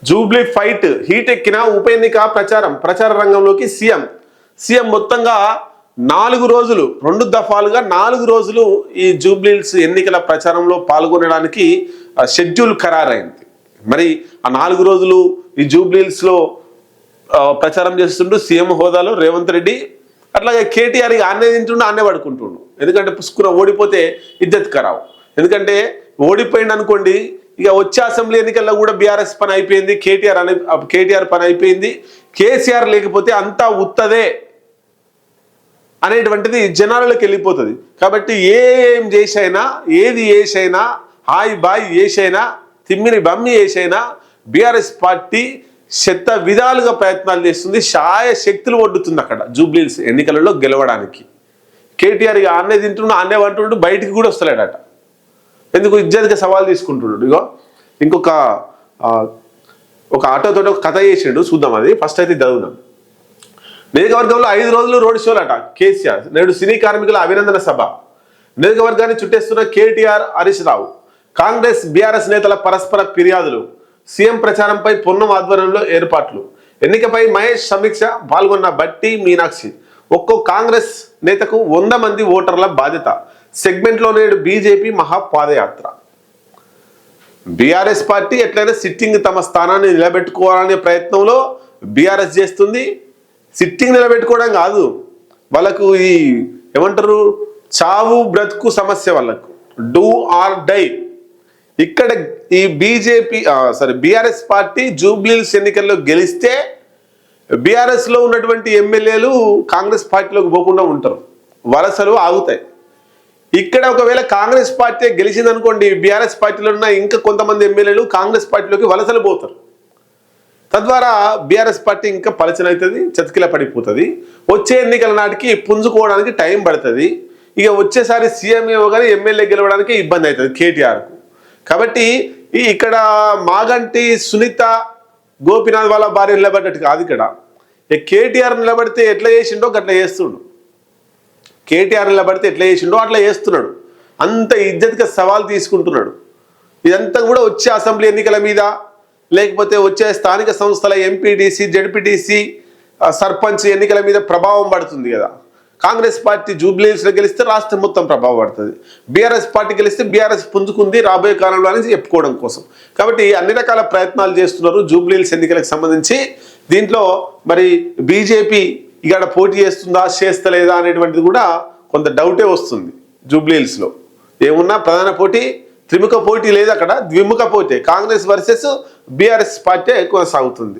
Jubilee fight heat ఎక్కిన ఉప ఎన్నిక ప్రచార రంగంలోకి సీఎం మొత్తంగా 4 రోజులు 2 దఫాలుగా 4 రోజులు ఈ జూబ్లీహిల్స్ ఎన్నికల ప్రచారంలో పాల్గొనడానికి షెడ్యూల్ ఖరారైంది. మరి ఆ 4 రోజులు ఈ జూబ్లీహిల్స్ లో ప్రచారం చేస్తుంటూ సీఎం హోదాలో రేవంత్ రెడ్డి, అట్లాగే కేటీఆర్ ఆన్నే తింటుండు ఆన్నే పడుకుంటుండు. ఎందుకంటే పుష్కున ఓడిపోతే ఇద్దత్ ఖరావు. ఎందుకంటే ఓడిపోయింది అనుకోండి, ఇక వచ్చే అసెంబ్లీ ఎన్నికల్లో కూడా బీఆర్ఎస్ పని అయిపోయింది, కేటీఆర్ పని అయిపోయింది, కేసీఆర్ లేకపోతే అంతా ఉత్తదే అనేటువంటిది జనాలకు వెళ్ళిపోతుంది. కాబట్టి ఏం చేసైనా ఏది చేసైనా హాయ్ బాయ్ చేసైనా తిమ్మిని బమ్మి చేసైనా బీఆర్ఎస్ పార్టీ శత విధాలుగా ప్రయత్నాలు చేస్తుంది, శాయ శక్తులు ఒడ్డుతుంది అక్కడ జూబ్లీహిల్స్ ఎన్నికలలో గెలవడానికి. కేటీఆర్ ఆన్నే తింటుండు ఆన్నే అంటుండు, బయటికి కూడా వస్తలేడట. ఎందుకు ఇజ్జత్గా సవాల్ తీసుకుంటున్నాడు. ఇగో ఇంకొక ఆటోతో ఒక కథ చేసిండు, చూద్దాం. అది ఫస్ట్ అయితే చదువుదాం. నియోజకవర్గంలో 5 రోజులు రోడ్ షోలట కేసీఆర్. నేడు సినీ కార్మికుల అభినందన సభ. నియోజకవర్గాన్ని చుట్టేస్తున్న కేటీఆర్, హరీష్ రావు. కాంగ్రెస్ బీఆర్ఎస్ నేతల పరస్పర ఫిర్యాదులు. సీఎం ప్రచారంపై పొన్నం ఆధ్వర్యంలో ఏర్పాట్లు. ఎన్నికపై మహేష్ సమీక్ష. పాల్గొన్న బట్టి మీనాక్షి. ఒక్కో కాంగ్రెస్ నేతకు 100 మంది ఓటర్ల బాధ్యత. సెగ్మెంట్లో నేడు బీజేపీ మహాపాదయాత్ర. బీఆర్ఎస్ పార్టీ ఎట్లయినా సిట్టింగ్ తమ స్థానాన్ని నిలబెట్టుకోవాలనే ప్రయత్నంలో బీఆర్ఎస్ చేస్తుంది. సిట్టింగ్ నిలబెట్టుకోవడం కాదు, వాళ్ళకు ఈ ఏమంటారు చావు బ్రతుకు సమస్య, వాళ్ళకు డూ ఆర్ డై. ఇక్కడ ఈ బీఆర్ఎస్ పార్టీ జూబ్లీహిల్స్ ఎన్నికల్లో గెలిస్తే బీఆర్ఎస్ లో ఉన్నటువంటి ఎమ్మెల్యేలు కాంగ్రెస్ పార్టీలోకి పోకుండా ఉంటారు, వలసలు ఆగుతాయి. ఇక్కడ ఒకవేళ కాంగ్రెస్ పార్టీ గెలిచిందనుకోండి, బీఆర్ఎస్ పార్టీలో ఉన్న ఇంకా కొంతమంది ఎమ్మెల్యేలు కాంగ్రెస్ పార్టీలోకి వలసలు పోతారు. తద్వారా బీఆర్ఎస్ పార్టీ ఇంకా పలచన అవుతుంది, చతికిల పడిపోతుంది. వచ్చే ఎన్నికల నాటికి పుంజుకోవడానికి టైం పడుతుంది. ఇక వచ్చేసారి సీఎం ఏమో కానీ ఎమ్మెల్యే గెలవడానికి ఇబ్బంది అవుతుంది కేటీఆర్కు. కాబట్టి ఇక్కడ మాగంటి సునీత గోపీనాథ్ వాళ్ళ భార్య నిలబడ్డట్టు కాదు. ఇక్కడ కేటీఆర్ నిలబడితే ఎట్లా చేసిండో అట్లా చేస్తుండు. కేటీఆర్ నిలబడితే ఎట్లా చేసిండో అట్లా చేస్తున్నాడు. అంత ఇజ్జత్గా సవాల్ తీసుకుంటున్నాడు. ఇదంతా కూడా వచ్చే అసెంబ్లీ ఎన్నికల మీద, లేకపోతే వచ్చే స్థానిక సంస్థల ఎంపీటీసీ, జడ్పీటీసీ, సర్పంచ్ ఎన్నికల మీద ప్రభావం పడుతుంది కదా. కాంగ్రెస్ పార్టీ జూబ్లీహిల్స్లో గెలిస్తే రాష్ట్రం మొత్తం ప్రభావం పడుతుంది. బీఆర్ఎస్ పార్టీ గెలిస్తే బీఆర్ఎస్ పుంజుకుంది రాబోయే కాలంలో అని చెప్పుకోవడం కోసం. కాబట్టి అన్ని రకాల ప్రయత్నాలు చేస్తున్నారు జూబ్లీహిల్స్ ఎన్నికలకు సంబంధించి. దీంట్లో మరి బీజేపీ ఇక్కడ పోటీ చేస్తలేదా అనేటువంటిది కూడా కొంత డౌటే వస్తుంది. జూబ్లీహిల్స్లో ఏమున్నా ప్రధాన పోటీ త్రిముఖ పోటీ లేదు, అక్కడ ద్విముఖ పోటీ కాంగ్రెస్ వర్సెస్ బీఆర్ఎస్ పార్టీ కొనసాగుతుంది.